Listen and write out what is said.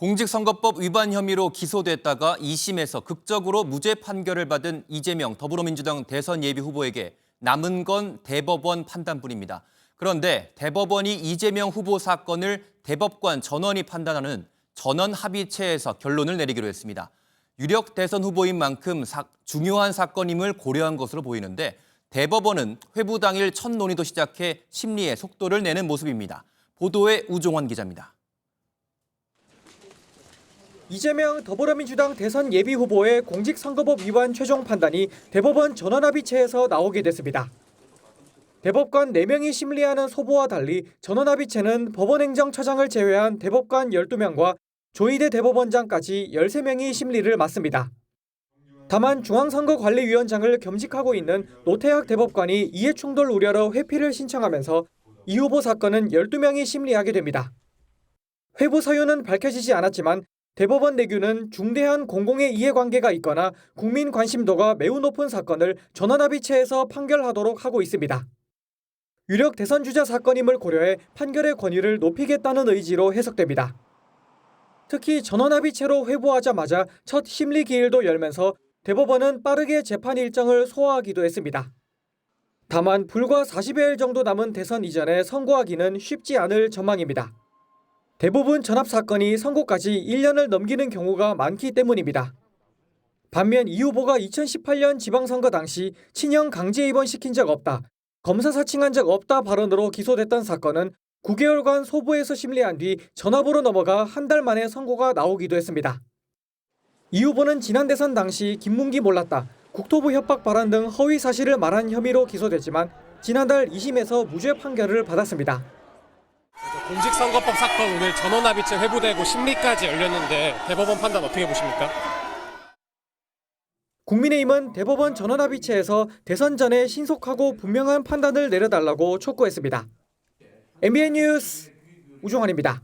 공직선거법 위반 혐의로 기소됐다가 2심에서 극적으로 무죄 판결을 받은 이재명 더불어민주당 대선 예비 후보에게 남은 건 대법원 판단뿐입니다. 그런데 대법원이 이재명 후보 사건을 대법관 전원이 판단하는 전원합의체에서 결론을 내리기로 했습니다. 유력 대선 후보인 만큼 중요한 사건임을 고려한 것으로 보이는데 대법원은 회부 당일 첫 논의도 시작해 심리에 속도를 내는 모습입니다. 보도에 우종환 기자입니다. 이재명 더불어민주당 대선 예비 후보의 공직선거법 위반 최종 판단이 대법원 전원합의체에서 나오게 됐습니다. 대법관 4명이 심리하는 소보와 달리 전원합의체는 법원행정처장을 제외한 대법관 12명과 조희대 대법원장까지 13명이 심리를 맡습니다. 다만 중앙선거관리위원장을 겸직하고 있는 노태학 대법관이 이해충돌 우려로 회피를 신청하면서 이 후보 사건은 12명이 심리하게 됩니다. 회부 사유는 밝혀지지 않았지만 대법원 내규는 중대한 공공의 이해관계가 있거나 국민 관심도가 매우 높은 사건을 전원합의체에서 판결하도록 하고 있습니다. 유력 대선 주자 사건임을 고려해 판결의 권위를 높이겠다는 의지로 해석됩니다. 특히 전원합의체로 회부하자마자 첫 심리 기일도 열면서 대법원은 빠르게 재판 일정을 소화하기도 했습니다. 다만 불과 40여일 정도 남은 대선 이전에 선고하기는 쉽지 않을 전망입니다. 대부분 전합 사건이 선고까지 1년을 넘기는 경우가 많기 때문입니다. 반면 이 후보가 2018년 지방선거 당시 친형 강제 입원시킨 적 없다, 검사 사칭한 적 없다 발언으로 기소됐던 사건은 9개월간 소부에서 심리한 뒤 전합으로 넘어가 한 달 만에 선고가 나오기도 했습니다. 이 후보는 지난 대선 당시 김문기 몰랐다, 국토부 협박 발언 등 허위 사실을 말한 혐의로 기소됐지만 지난달 2심에서 무죄 판결을 받았습니다. 공직선거법 사건 오늘 전원합의체 회부되고 심리까지 열렸는데 대법원 판단 어떻게 보십니까? 국민의힘은 대법원 전원합의체에서 대선 전에 신속하고 분명한 판단을 내려달라고 촉구했습니다. MBN 뉴스 우종환입니다.